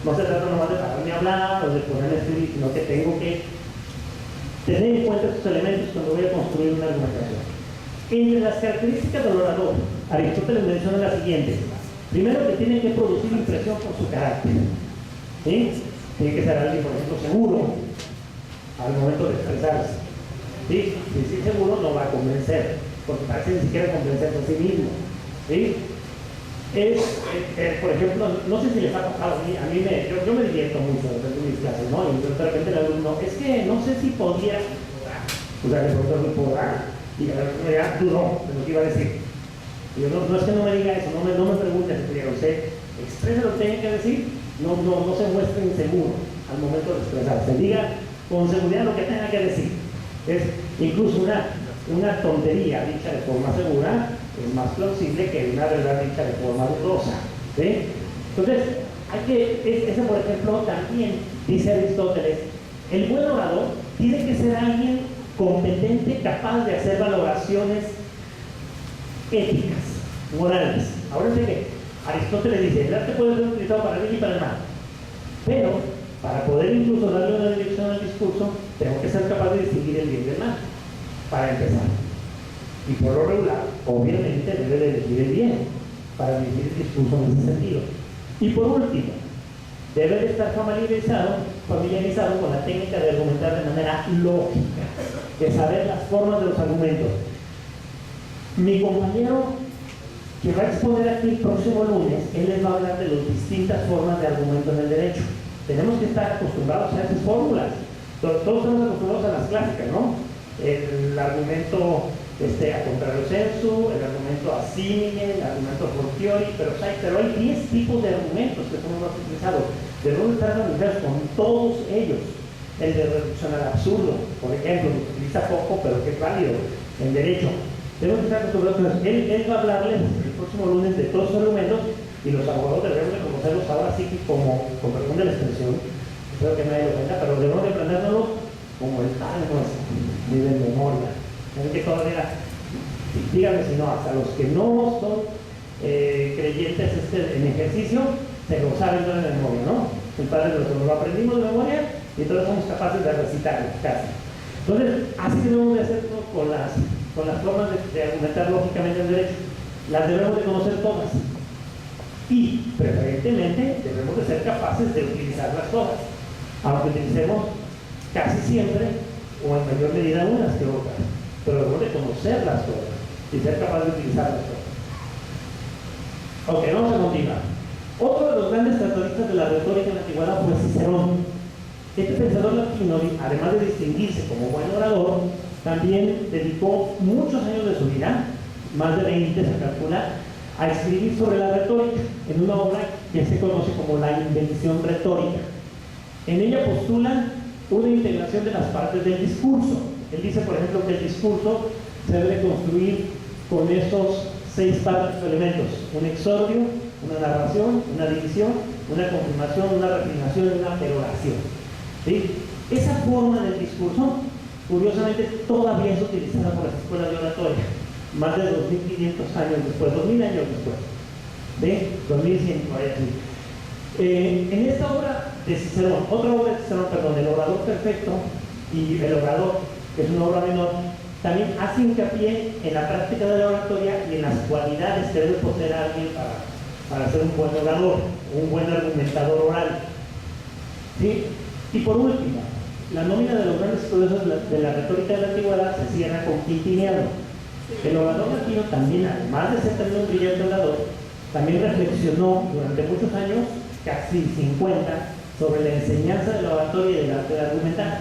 No se trata nomás de pararme a hablar o de ponerme a escribir, sino que tengo que tener en cuenta estos elementos cuando voy a construir una argumentación. Entre las características del orador, Aristóteles menciona las siguientes. Primero, que tiene que producir impresión por su carácter. ¿Sí? Tiene que ser alguien, por ejemplo, seguro al momento de expresarse. ¿Sí? Si es seguro, no va a convencer, porque parece ni siquiera convencerse a sí mismo. ¿Sí? Por ejemplo, no sé si les ha pasado a mí yo me divierto mucho en mis clases, ¿no? Y de repente el alumno, es que no sé si podría, o sea, le pregunto, ¿me podrá? Y el alumno ya dudó de lo que iba a decir. Y yo, no es que no me diga eso, no me pregunte, usted expresa lo que tiene que decir, no se muestre inseguro al momento de expresarse, diga con seguridad lo que tenga que decir. Es incluso una tontería dicha de forma segura es más plausible que una verdad dicha de forma dudosa. ¿Sí? Entonces, ese por ejemplo también dice Aristóteles, el buen orador tiene que ser alguien competente, capaz de hacer valoraciones éticas, morales. Ahora sé que Aristóteles dice, el arte puede ser utilizado para el bien y para el mal, pero para poder incluso darle una dirección al discurso, tengo que ser capaz de distinguir el bien del mal, para empezar. Y por lo regular, obviamente, debe de elegir el bien para dirigir el discurso en ese sentido. Y por último, debe de estar familiarizado con la técnica de argumentar de manera lógica, de saber las formas de los argumentos. Mi compañero que va a exponer aquí el próximo lunes, él les va a hablar de las distintas formas de argumento en el derecho. Tenemos que estar acostumbrados a esas fórmulas. Todos estamos acostumbrados a las clásicas, ¿no? El argumento a contrario sensu, el argumento a simile, el argumento a fortiori, pero hay 10 tipos de argumentos que son los más utilizados. Debemos estar familiarizados con todos ellos. El de reducción al absurdo, por ejemplo, se utiliza poco, pero que es válido en derecho. Debemos estar acostumbrados. Él va a hablarles el próximo lunes de todos los argumentos y los abogados debemos de conocerlos ahora sí que como, con perdón de la expresión, espero que nadie lo cuenta, pero debemos de aprendérnoslos como el padre nuestro, ni de memoria. Es que todavía, díganme si no, hasta los que no son creyentes en ejercicio, se lo saben de memoria, ¿no? El padre nuestro lo aprendimos de memoria y entonces somos capaces de recitarlo casi. Entonces, así debemos de hacerlo con las formas de argumentar lógicamente el derecho. Las debemos de conocer todas. Y, preferentemente, debemos de ser capaces de utilizarlas todas. Aunque utilicemos casi siempre, o en mayor medida unas que otras. Pero debemos de conocerlas todas y ser capaces de utilizarlas todas. Ok, vamos a continuar. Otro de los grandes tratadoristas de la retórica en la antigüedad fue Cicerón. Este pensador latino, además de distinguirse como buen orador, también dedicó muchos años de su vida, más de 20 se calcula, a escribir sobre la retórica, en una obra que se conoce como la Invención Retórica. En ella postula una integración de las partes del discurso. Él dice, por ejemplo, que el discurso se debe construir con esos 6 partes o elementos: un exordio, una narración, una división, una confirmación, una refinación y una peroración. ¿Sí? Esa forma del discurso, curiosamente, todavía es utilizada por las escuelas de oratoria, más de 2500 años después, 2000 años después, ¿sí? 2100, por ahí así. En esta obra de Cicerón, otra obra de Cicerón, perdón, El Orador Perfecto y El Orador, que es una obra menor, también hace hincapié en la práctica de la oratoria y en las cualidades que debe poseer alguien para ser un buen orador, un buen argumentador oral. ¿Sí? Y por último, la nómina de los grandes estudiosos de la retórica de la antigüedad se cierra con Quintiliano. El orador latino también, además de ser también un brillante orador, también reflexionó durante muchos años, casi 50, sobre la enseñanza de la oratoria y del arte de argumentar.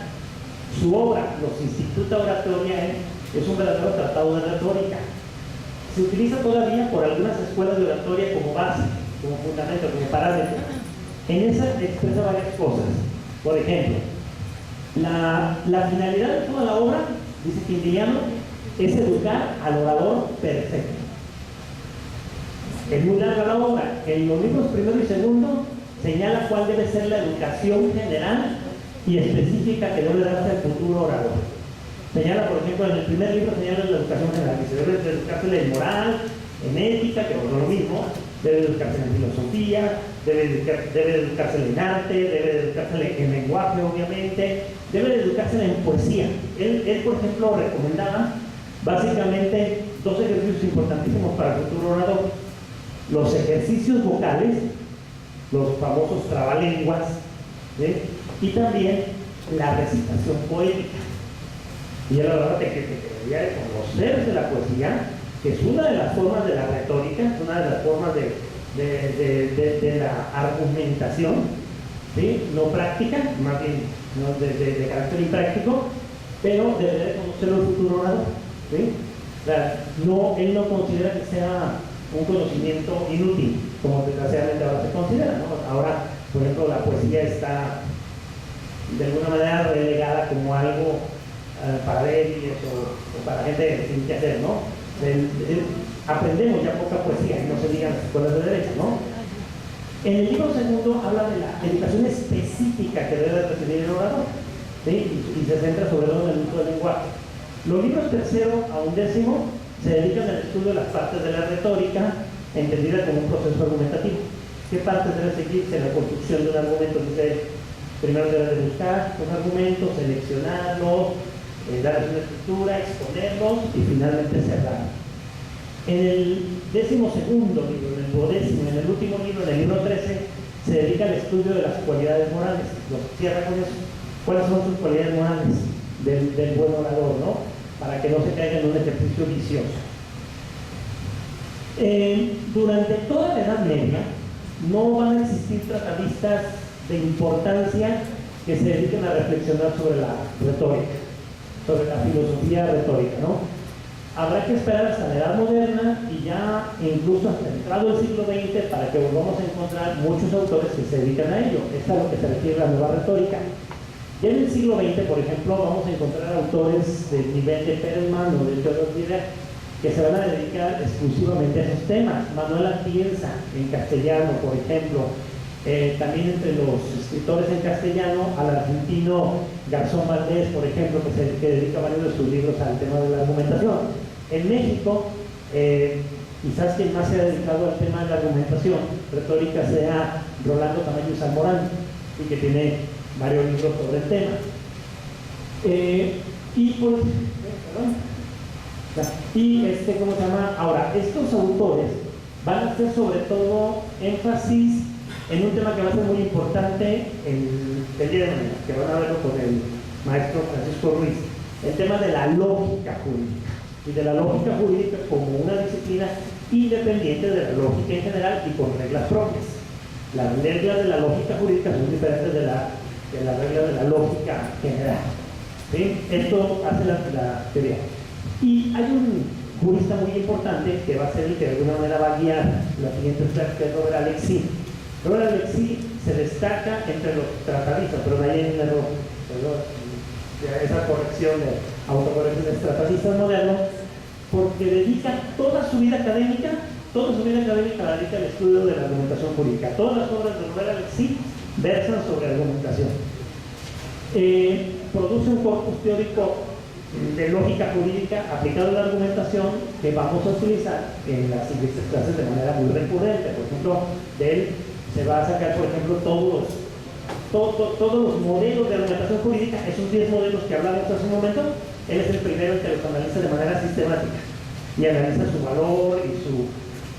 Su obra, Los Instituta Oratoriae, es un verdadero tratado de retórica. Se utiliza todavía por algunas escuelas de oratoria como base, como fundamento, como parámetro. En esa expresa varias cosas. Por ejemplo, la finalidad de toda la obra, dice Quintiliano, es educar al orador perfecto. Es muy larga la obra. En los libros primero y segundo señala cuál debe ser la educación general y específica que debe darse al futuro orador. Señala, por ejemplo, en el primer libro señala la educación general, que se debe educarse en moral, en ética, que es lo mismo, debe educarse en filosofía, debe educarse en arte, debe educarse en lenguaje, obviamente, debe educarse en poesía. Él, por ejemplo, recomendaba básicamente dos ejercicios importantísimos para el futuro orador: los ejercicios vocales, los famosos trabalenguas, ¿sí? Y también la recitación poética. Y él hablaba de que debería de conocerse la poesía, que es una de las formas de la retórica, es una de las formas de la argumentación, ¿sí? No práctica, más bien no, de carácter impráctico, pero debería de conocerlo el futuro orador, ¿sí? O sea, él no considera que sea un conocimiento inútil, como desgraciadamente ahora se considera, ¿no? Ahora, por ejemplo, la poesía está de alguna manera relegada como algo para débiles o para gente sin que hacer, ¿no? Aprendemos ya poca poesía, y no se digan las escuelas de derecho, ¿no? En el libro segundo habla de la educación específica que debe recibir el orador, ¿sí? Y se centra sobre todo en el uso del lenguaje. Los libros tercero a undécimo se dedican al estudio de las partes de la retórica, entendida como un proceso argumentativo. ¿Qué partes debe seguirse en la construcción de un argumento? Dice, primero debe de buscar los argumentos, seleccionarlos, darles una estructura, exponerlos y finalmente cerrar. En el 12º libro, en el 12º, en el último libro, en el libro 13, se dedica al estudio de las cualidades morales. Lo cierra con eso. ¿Cuáles son sus cualidades morales del buen orador, ¿no? Para que no se caiga en un ejercicio vicioso. Durante toda la Edad Media no van a existir tratadistas de importancia que se dediquen a reflexionar sobre la retórica, sobre la filosofía retórica, ¿no? Habrá que esperar hasta la Edad Moderna y ya incluso hasta entrado el siglo XX para que volvamos a encontrar muchos autores que se dedican a ello. Esto es a lo que se refiere a la nueva retórica. Ya en el siglo XX, por ejemplo, vamos a encontral autores del nivel de Perelman o de Theodor Diderot que se van a dedicar exclusivamente a esos temas. Manuel Atienza, en castellano, por ejemplo. También entre los escritores en castellano, al argentino Garzón Valdés, por ejemplo, que dedica varios de sus libros al tema de la argumentación. En México, quizás quien más se ha dedicado al tema de la argumentación retórica sea Rolando Tamayo Zamorano, y que tiene varios libros sobre el tema. ¿Cómo se llama? Ahora, estos autores van a hacer sobre todo énfasis en un tema que va a ser muy importante el día de mañana, que van a verlo con el maestro Francisco Ruiz, el tema de la lógica jurídica, y de la lógica jurídica como una disciplina independiente de la lógica en general y con reglas propias. Las reglas de la lógica jurídica son diferentes de las reglas de la lógica general, ¿sí? Esto hace la teoría. Y hay un jurista muy importante que va a ser el que de alguna manera va a guiar las siguientes clases, que es Robert Alexis. Robert Alexis se destaca entre los tratadistas, pero no hay un error, esa corrección de autocorrección de tratadistas modernos, porque dedica toda su vida académica la dedica al estudio de la argumentación jurídica. Todas las obras de Robert Alexis versan sobre argumentación. Produce un corpus teórico de lógica jurídica aplicado a la argumentación que vamos a utilizar en las siguientes clases de manera muy recurrente. Por ejemplo, de él se va a sacar, por ejemplo, todos los modelos de argumentación jurídica, esos 10 modelos que hablamos hace un momento. Él es el primero que los analiza de manera sistemática y analiza su valor y su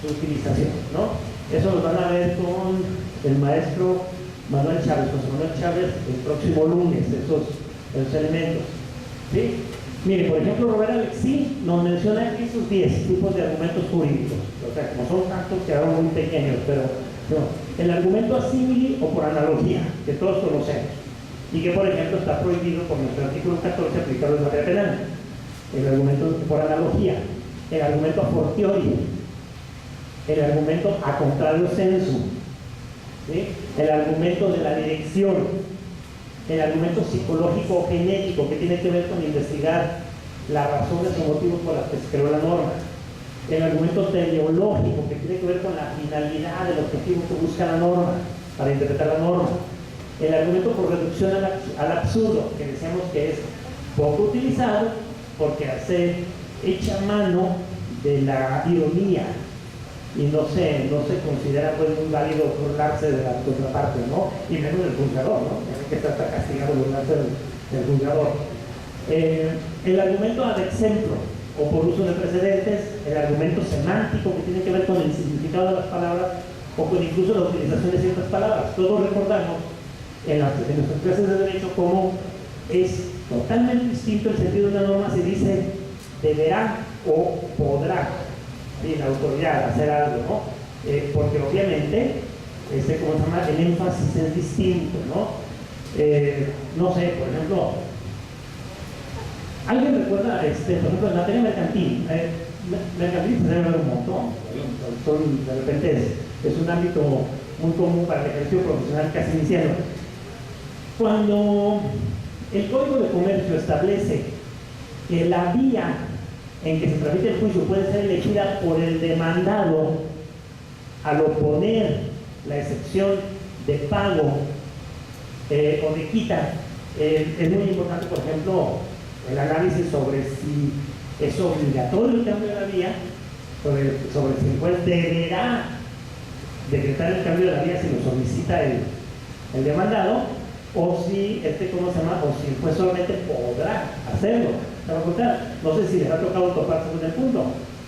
utilización, ¿no? Eso lo van a ver con el maestro Manuel Chávez, el próximo lunes, esos elementos, ¿sí? Mire, por ejemplo, Robert Alexis nos menciona esos 10 tipos de argumentos jurídicos. O sea, como son tantos, quedaron muy pequeños, pero no. El argumento a símil o por analogía, que todos conocemos, y que, por ejemplo, está prohibido por nuestro artículo 14 aplicado en materia penal. El argumento por analogía, el argumento a fortiori, el argumento a contrario sensu, ¿sí? El argumento de la dirección, el argumento psicológico o genético, que tiene que ver con investigar las razones o motivos por las que se creó la norma, el argumento teleológico, que tiene que ver con la finalidad del objetivo que busca la norma para interpretar la norma, el argumento por reducción al absurdo, que decíamos que es poco utilizado porque hace hecha mano de la ironía, y no se considera pues muy válido burlarse de la contraparte, ¿no? Y menos del juzgador, ¿no? Que está castigado burlarse del juzgador. El argumento ad exemplo, o por uso de precedentes, el argumento semántico que tiene que ver con el significado de las palabras, o con incluso la utilización de ciertas palabras. Todos recordamos en nuestras clases de derecho cómo es totalmente distinto el sentido de una norma si dice deberá o podrá, ¿sí?, la autoridad hacer algo, ¿no? Porque obviamente ¿cómo se llama?, el énfasis es distinto, ¿no? No sé, por ejemplo, ¿alguien recuerda, por ejemplo, en materia mercantil? Mercantil se debe ver un montón, de repente es un ámbito muy común para el ejercicio profesional casi iniciado. Cuando el Código de Comercio establece que la vía en que se tramite el juicio puede ser elegida por el demandado al oponer la excepción de pago o de quita, es muy importante, por ejemplo, el análisis sobre si es obligatorio el cambio de la vía, sobre si el juez deberá decretar el cambio de la vía si lo solicita el demandado, o si ¿cómo se llama?, o si el juez solamente podrá hacerlo. No sé si les ha tocado toparse con el punto,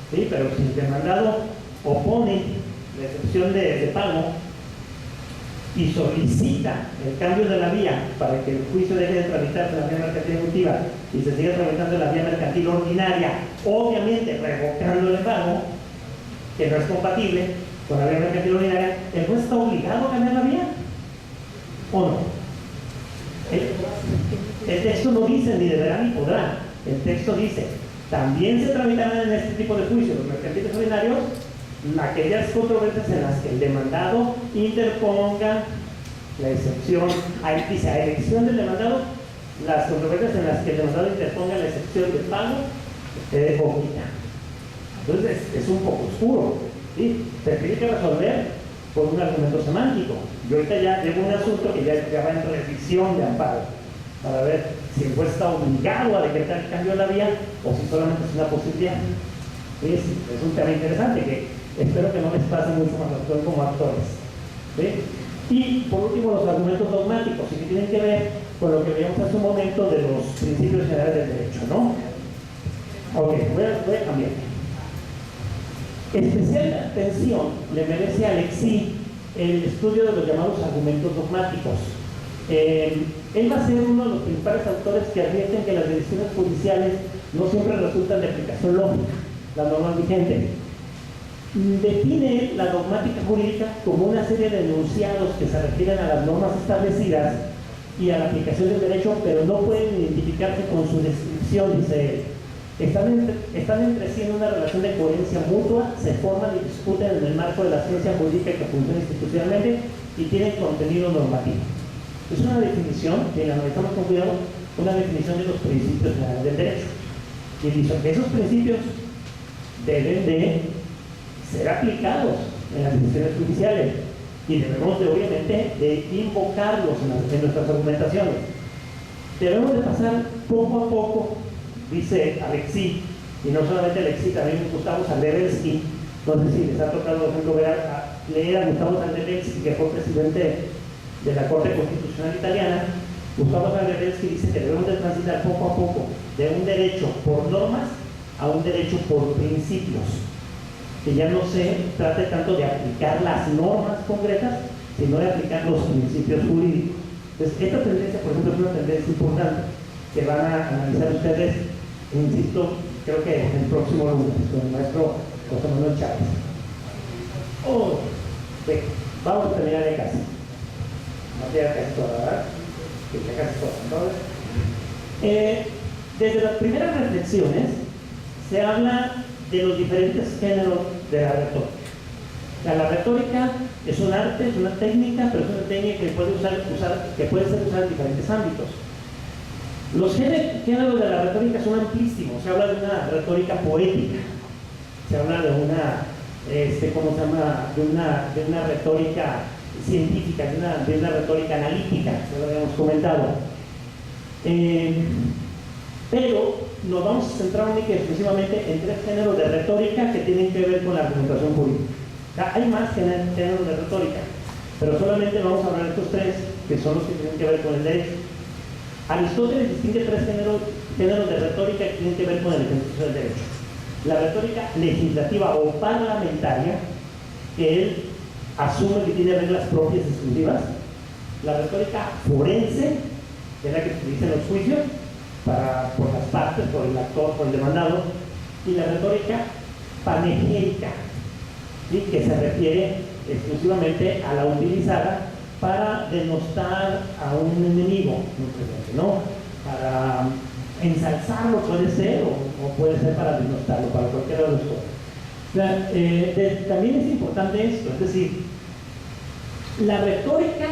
¿sí? Pero si el demandado opone la excepción de pago y solicita el cambio de la vía para que el juicio deje de tramitarse en la vía mercantil ejecutiva y se siga tramitando en la vía mercantil ordinaria, obviamente revocando el pago, que no es compatible con la vía mercantil ordinaria, ¿el juez está obligado a cambiar la vía o no? El texto no dice ni deberá ni podrá. El texto dice: también se tramitarán en este tipo de juicios, los mercantiles ordinarios, aquellas controversias en las que el demandado interponga la excepción, ahí dice, a elección del demandado, las controversias en las que el demandado interponga la excepción de pago o quita. Entonces es un poco oscuro, ¿sí? Se tiene que resolver por un argumento semántico. Y ahorita ya llevo un asunto que ya va en revisión de amparo, para ver si el juez está obligado a decretar el cambio de la vía o si solamente es una posibilidad. Es un tema interesante que espero que no les pase mucho cuando actúen como actores, ¿sí? Y por último, los argumentos dogmáticos, y que tienen que ver con lo que veíamos hace un momento de los principios generales del derecho, ¿no? Ok, voy a cambiar. Especial atención le merece a Alexis el estudio de los llamados argumentos dogmáticos. Él va a ser uno de los principales autores que advierten que las decisiones judiciales no siempre resultan de aplicación lógica, la norma vigente. Define la dogmática jurídica como una serie de enunciados que se refieren a las normas establecidas y a la aplicación del derecho, pero no pueden identificarse con su descripción, dice él. Están entre sí en una relación de coherencia mutua, se forman y discuten en el marco de la ciencia jurídica que funciona institucionalmente y tienen contenido normativo. Es una definición, que la analizamos con cuidado, una definición de los principios generales del derecho. Y dice que esos principios deben de ser aplicados en las decisiones judiciales y debemos de, obviamente, de invocarlos en nuestras argumentaciones. Debemos de pasar poco a poco, dice Alexis, y no solamente Alexis, también Gustavo Sandrevelsky. No sé si les ha tocado, por ejemplo, leer a Gustavo Sandrevelsky, que fue presidente de la Corte Constitucional Italiana. Gustavo Sandrevelsky dice que debemos de transitar poco a poco de un derecho por normas a un derecho por principios, que ya no se trate tanto de aplicar las normas concretas, sino de aplicar los principios jurídicos. Entonces, esta tendencia, por ejemplo, es una tendencia importante que van a analizar ustedes, insisto, creo que el próximo lunes, con el maestro José Manuel Chávez. Vamos a terminar de casi. No queda casi toda, ¿verdad? Que queda casi toda. Entonces, desde las primeras reflexiones se habla de los diferentes géneros de la retórica. La retórica es un arte, es una técnica, pero es una técnica que puede ser usada en diferentes ámbitos. Los géneros de la retórica son amplísimos. Se habla de una retórica poética, se habla de una, ¿cómo se llama?, de una retórica científica, de una retórica analítica, ya lo habíamos comentado. Pero nos vamos a centrar única y exclusivamente en tres géneros de retórica que tienen que ver con la argumentación jurídica. Hay más géneros de retórica, pero solamente vamos a hablar de estos tres, que son los que tienen que ver con el derecho. Aristóteles distingue tres géneros de retórica que tienen que ver con el ejercicio del derecho. La retórica legislativa o parlamentaria, que él asume que tiene reglas propias exclusivas. La retórica forense, que es la que se utiliza en los juicios por las partes, por el actor, por el demandado. Y la retórica panegírica, ¿sí?, que se refiere exclusivamente a la utilizada para denostar a un enemigo, ¿no? Para ensalzarlo puede ser, o puede ser para denostarlo, para cualquiera de los dos. También es importante esto, es decir, la retórica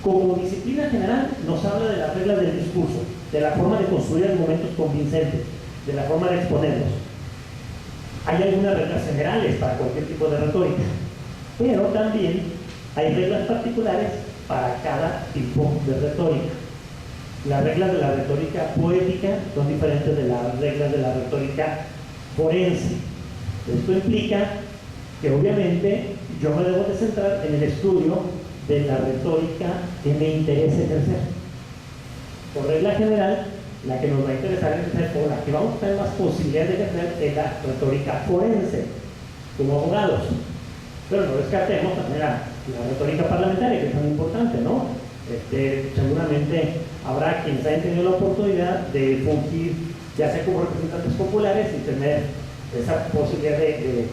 como disciplina general nos habla de las reglas del discurso, de la forma de construir argumentos convincentes, de la forma de exponerlos. Hay algunas reglas generales para cualquier tipo de retórica, pero también hay reglas particulares para cada tipo de retórica. Las reglas de la retórica poética son diferentes de las reglas de la retórica forense. Esto implica que obviamente yo me debo de centrar en el estudio de la retórica que me interese ejercer. Por regla general, la que nos va a interesar ejercer, o la que vamos a tener más posibilidades de ejercer, es la retórica forense, como abogados. Pero no descartemos también la retórica parlamentaria, que es tan importante, ¿no? Seguramente habrá quienes hayan tenido la oportunidad de fungir, ya sea como representantes populares, y tener esa posibilidad de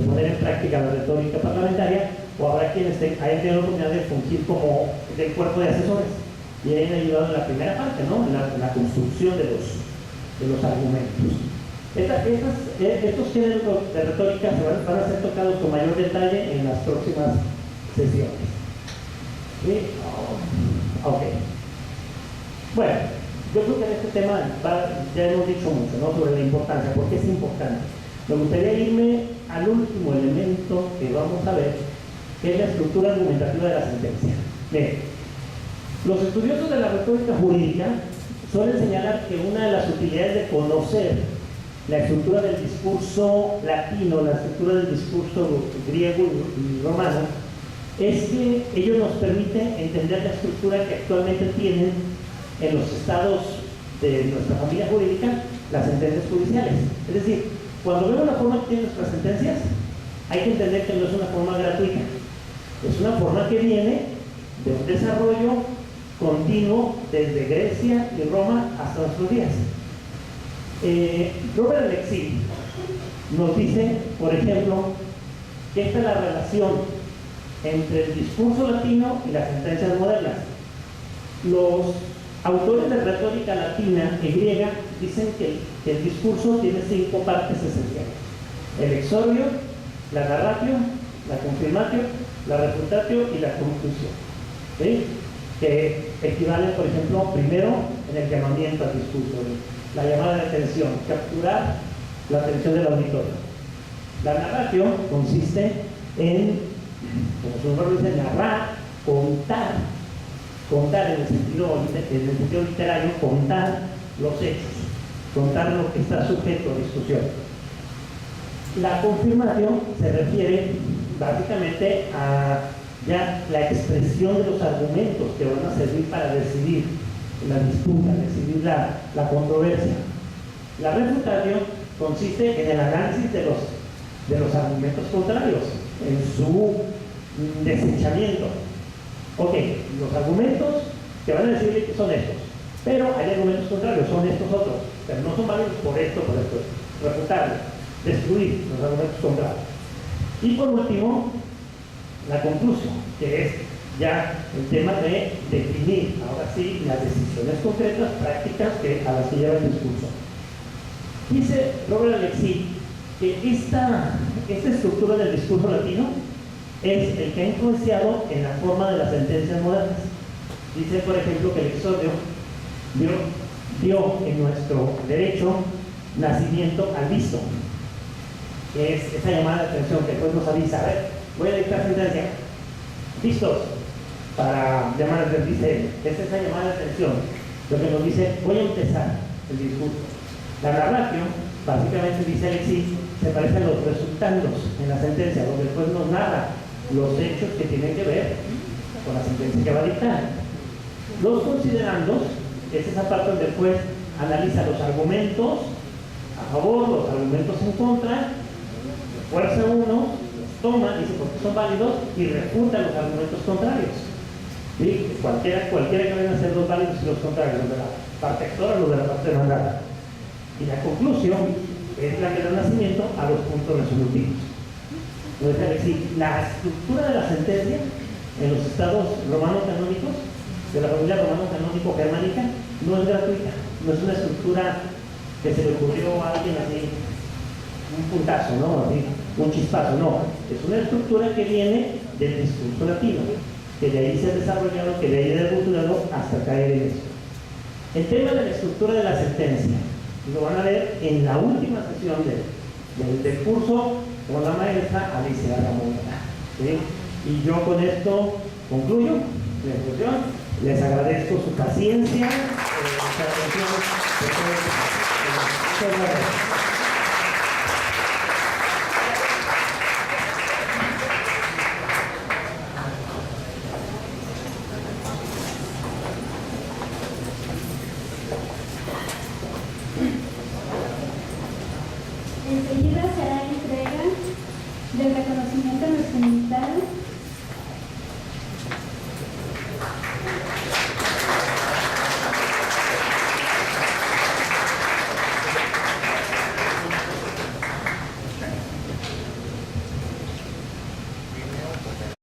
poner en práctica la retórica parlamentaria, o habrá quienes hayan tenido la oportunidad de fungir como del cuerpo de asesores y hayan ayudado en la primera parte, ¿no? En la construcción de los argumentos. Estos géneros de retórica van a ser tocados con mayor detalle en las próximas sesiones. ¿Sí? Ok. Bueno, yo creo que en este tema ya hemos dicho mucho, ¿no?, sobre la importancia, porque es importante. Me gustaría irme al último elemento que vamos a ver, que es la estructura argumentativa de la sentencia. Bien, los estudiosos de la retórica jurídica suelen señalar que una de las utilidades de conocer la estructura del discurso latino, la estructura del discurso griego y romano, es que ello nos permite entender la estructura que actualmente tienen en los estados de nuestra familia jurídica las sentencias judiciales. Es decir, cuando vemos la forma que tienen nuestras sentencias, hay que entender que no es una forma gratuita, es una forma que viene de un desarrollo continuo desde Grecia y Roma hasta nuestros días. Robert Alexis nos dice, por ejemplo, que esta es la relación entre el discurso latino y las sentencias modernas. Los autores de retórica latina y griega dicen que el discurso tiene 5 partes esenciales: el exordio, la narratio, la confirmatio, la refutatio y la conclusión, ¿sí?, que equivalen, por ejemplo, primero en el llamamiento al discurso, la llamada de atención, capturar la atención del auditorio. La narratio consiste en, como su nombre dice, narrar, contar en el sentido literario, contar los hechos, contar lo que está sujeto a discusión. La confirmación se refiere básicamente a ya la expresión de los argumentos que van a servir para decidir la disputa, decidir la controversia. La refutatio consiste en el análisis de los argumentos contrarios, en su desechamiento. Ok, los argumentos que van a decir que son estos, pero hay argumentos contrarios, son estos otros, pero no son válidos por esto. Refutarlos, destruir los argumentos contrarios. Y por último, la conclusión, que es ya el tema de definir, ahora sí, las decisiones concretas, prácticas a las que lleva el discurso. Dice Robert Alexis que esta estructura del discurso latino es el que ha influenciado en la forma de las sentencias modernas. Dice, por ejemplo, que el exordio dio en nuestro derecho nacimiento al visto, que es esa llamada de atención que después nos avisa: a ver, voy a dictar sentencia, listos para llamar a la atención. Dice, es esa llamada de atención lo que nos dice: voy a empezar el discurso. La narratio, básicamente, dice Alexis, se parece a los resultandos en la sentencia, donde después nos narra los hechos que tienen que ver con la sentencia que va a dictar. Los considerandos es esa parte donde el juez analiza los argumentos a favor, los argumentos en contra, fuerza uno, los toma, dice por qué son válidos y refuta los argumentos contrarios. ¿Sí? Cualquiera que vayan a ser los válidos y los contrarios, los de la parte actora o los de la parte demandada. Y la conclusión es la que da nacimiento a los puntos resolutivos. Es decir, la estructura de la sentencia en los estados romano-canónicos, de la familia romano-canónico-germánica, no es gratuita, no es una estructura que se le ocurrió a alguien así, un puntazo, ¿no? Así, un chispazo, no. Es una estructura que viene del discurso latino, que de ahí se ha desarrollado, que de ahí ha evolucionado hasta caer en eso. El tema de la estructura de la sentencia lo van a ver en la última sesión del curso con la maestra Alicia Ramona. ¿Sí? Y yo con esto concluyo la exposición. Les agradezco su paciencia, su atención. Muchas gracias. Enseguida será entrega del reconocimiento a nuestro invitado